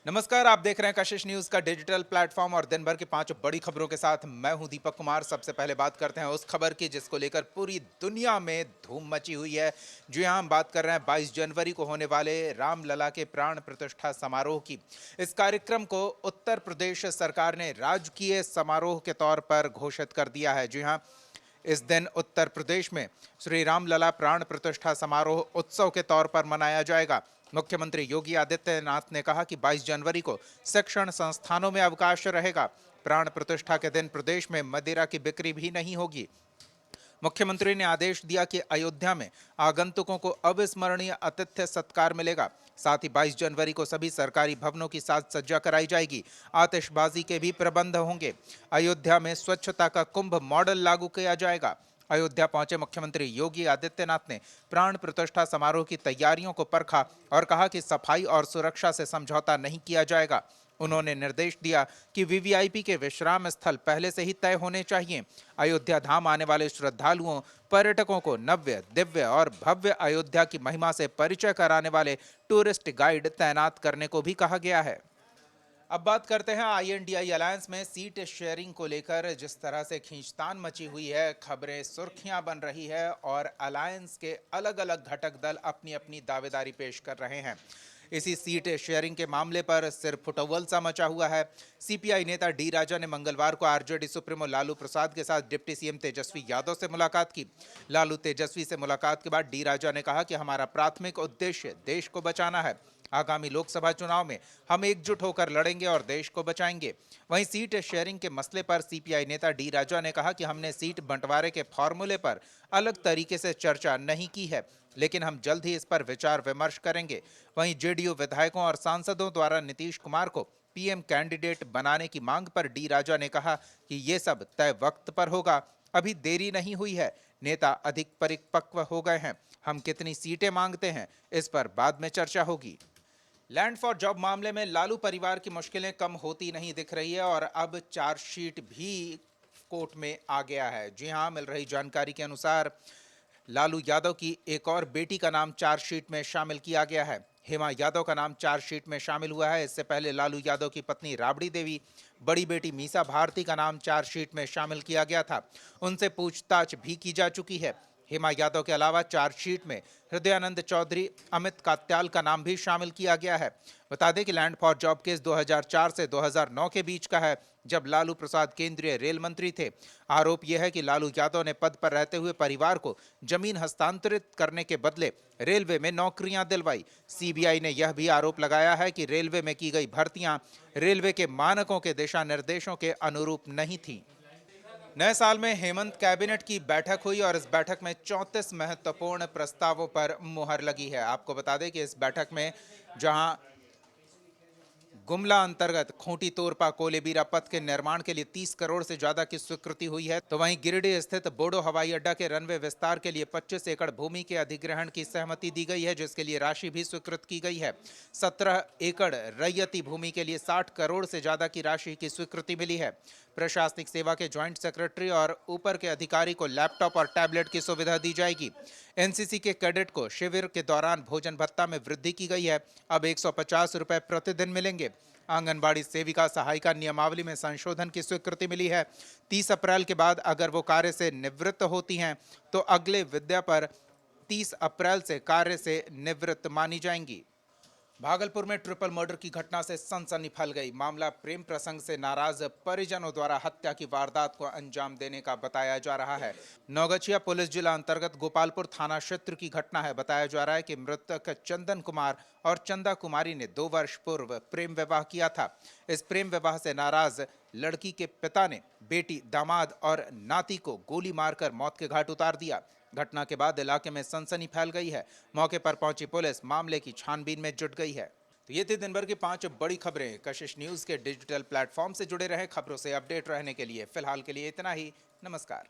नमस्कार, आप देख रहे हैं कशिश न्यूज़ का डिजिटल प्लेटफॉर्म और दिन भर की 5 बड़ी खबरों के साथ मैं हूं दीपक कुमार। सबसे पहले बात करते हैं उस खबर की जिसको लेकर पूरी दुनिया में धूम मची हुई है। जी हां, हम बात कर रहे हैं 22 जनवरी को होने वाले रामलला के प्राण प्रतिष्ठा समारोह की। इस कार्यक्रम को उत्तर प्रदेश सरकार ने राजकीय समारोह के तौर पर घोषित कर दिया है। जी हां, इस दिन उत्तर प्रदेश में श्री रामलला प्राण प्रतिष्ठा समारोह उत्सव के तौर पर मनाया जाएगा। मुख्यमंत्री योगी आदित्यनाथ ने कहा कि 22 जनवरी को शिक्षण संस्थानों में अवकाश रहेगा। प्राण प्रतिष्ठा के दिन प्रदेश में मदिरा की बिक्री भी नहीं होगी। मुख्यमंत्री ने आदेश दिया कि अयोध्या में आगंतुकों को अविस्मरणीय आतिथ्य सत्कार मिलेगा। साथ ही 22 जनवरी को सभी सरकारी भवनों की साज सज्जा कराई जाएगी। आतिशबाजी के भी प्रबंध होंगे। अयोध्या में स्वच्छता का कुंभ मॉडल लागू किया जाएगा। अयोध्या पहुंचे मुख्यमंत्री योगी आदित्यनाथ ने प्राण प्रतिष्ठा समारोह की तैयारियों को परखा और कहा कि सफाई और सुरक्षा से समझौता नहीं किया जाएगा। उन्होंने निर्देश दिया कि वीवीआईपी के विश्राम स्थल पहले से ही तय होने चाहिए। अयोध्या धाम आने वाले श्रद्धालुओं, पर्यटकों को नव्य, दिव्य और भव्य अयोध्या की महिमा से परिचय कराने वाले टूरिस्ट गाइड तैनात करने को भी कहा गया है। अब बात करते हैं आईएनडीआई अलायंस में सीट शेयरिंग को लेकर जिस तरह से खींचतान मची हुई है, खबरें सुर्खियां बन रही है और अलायंस के अलग अलग घटक दल अपनी अपनी दावेदारी पेश कर रहे हैं। इसी सीट शेयरिंग के मामले पर सिर फुटौल सा मचा हुआ है। सीपीआई नेता डी राजा ने मंगलवार को आरजेडी सुप्रीमो लालू प्रसाद के साथ डिप्टी सीएम तेजस्वी यादव से मुलाकात की। लालू तेजस्वी से मुलाकात के बाद डी राजा ने कहा कि हमारा प्राथमिक उद्देश्य देश को बचाना है। आगामी लोकसभा चुनाव में हम एकजुट होकर लड़ेंगे और देश को बचाएंगे। वहीं सीट शेयरिंग के मसले पर सीपीआई नेता डी राजा ने कहा कि हमने सीट बंटवारे के फॉर्मूले पर अलग तरीके से चर्चा नहीं की है, लेकिन हम जल्द ही इस पर विचार विमर्श करेंगे। वहीं जेडीयू विधायकों और सांसदों द्वारा नीतीश कुमार को पीएम कैंडिडेट बनाने की मांग पर डी राजा ने कहा कि ये सब तय वक्त पर होगा, अभी देरी नहीं हुई है। नेता अधिक परिपक्व हो गए हैं। हम कितनी सीटें मांगते हैं इस पर बाद में चर्चा होगी। लैंड फॉर जॉब मामले में लालू परिवार की मुश्किलें कम होती नहीं दिख रही है और अब चार्जशीट भी कोर्ट में आ गया है। जी हां, मिल रही जानकारी के अनुसार लालू यादव की एक और बेटी का नाम चार्जशीट में शामिल किया गया है। हेमा यादव का नाम चार्जशीट में शामिल हुआ है। इससे पहले लालू यादव की पत्नी राबड़ी देवी, बड़ी बेटी मीसा भारती का नाम चार्जशीट में शामिल किया गया था। उनसे पूछताछ भी की जा चुकी है। हेमा यादव के अलावा चार्जशीट में हृदयानंद चौधरी, अमित कात्याल का नाम भी शामिल किया गया है। बता दें कि लैंड फॉर जॉब केस 2004 से 2009 के बीच का है, जब लालू प्रसाद केंद्रीय रेल मंत्री थे। आरोप यह है कि लालू यादव ने पद पर रहते हुए परिवार को जमीन हस्तांतरित करने के बदले रेलवे में नौकरियां दिलवाई। सीबीआई ने यह भी आरोप लगाया है कि रेलवे में की गई भर्तियां रेलवे के मानकों के दिशा निर्देशों के अनुरूप नहीं थीं। नए साल में हेमंत कैबिनेट की बैठक हुई और इस बैठक में 34 महत्वपूर्ण प्रस्तावों पर मुहर लगी है। आपको बता दें कि इस बैठक में जहां गुमला अंतर्गत खूंटी तोरपा कोलेबीरा पथ के निर्माण के लिए 30 करोड़ से ज्यादा की स्वीकृति हुई है, तो वहीं गिरिडीह स्थित बोडो हवाई अड्डा के रनवे विस्तार के लिए 25 एकड़ भूमि के अधिग्रहण की सहमति दी गई है, जिसके लिए राशि भी स्वीकृत की गई है। 17 एकड़ रैयती भूमि के लिए 60 करोड़ से ज्यादा की राशि की स्वीकृति मिली है। प्रशासनिक सेवा के ज्वाइंट सेक्रेटरी और ऊपर के अधिकारी को लैपटॉप और टैबलेट की सुविधा दी जाएगी। एनसीसी के कैडेट को शिविर के दौरान भोजन भत्ता में वृद्धि की गई है, अब 150 रुपए प्रतिदिन मिलेंगे। आंगनबाड़ी सेविका सहायिका नियमावली में संशोधन की स्वीकृति मिली है। 30 अप्रैल के बाद अगर वो कार्य से निवृत्त होती हैं तो अगले विद्या पर 30 अप्रैल से कार्य से निवृत्त मानी जाएंगी। भागलपुर में ट्रिपल मर्डर की घटना से सनसनी फैल गई। मामला प्रेम प्रसंग से नाराज परिजनों द्वारा हत्या की वारदात को अंजाम देने का बताया जा रहा है। नौगछिया पुलिस जिला अंतर्गत गोपालपुर थाना क्षेत्र की घटना है। बताया जा रहा है कि मृतक चंदन कुमार और चंदा कुमारी ने 2 वर्ष पूर्व प्रेम विवाह किया था। इस प्रेम विवाह से नाराज लड़की के पिता ने बेटी, दामाद और नाती को गोली मारकर मौत के घाट उतार दिया। घटना के बाद इलाके में सनसनी फैल गई है। मौके पर पहुंची पुलिस मामले की छानबीन में जुट गई है। तो ये थी दिन भर की 5 बड़ी खबरें। कशिश न्यूज़ के डिजिटल प्लेटफॉर्म से जुड़े रहे, खबरों से अपडेट रहने के लिए फिलहाल के लिए इतना ही। नमस्कार।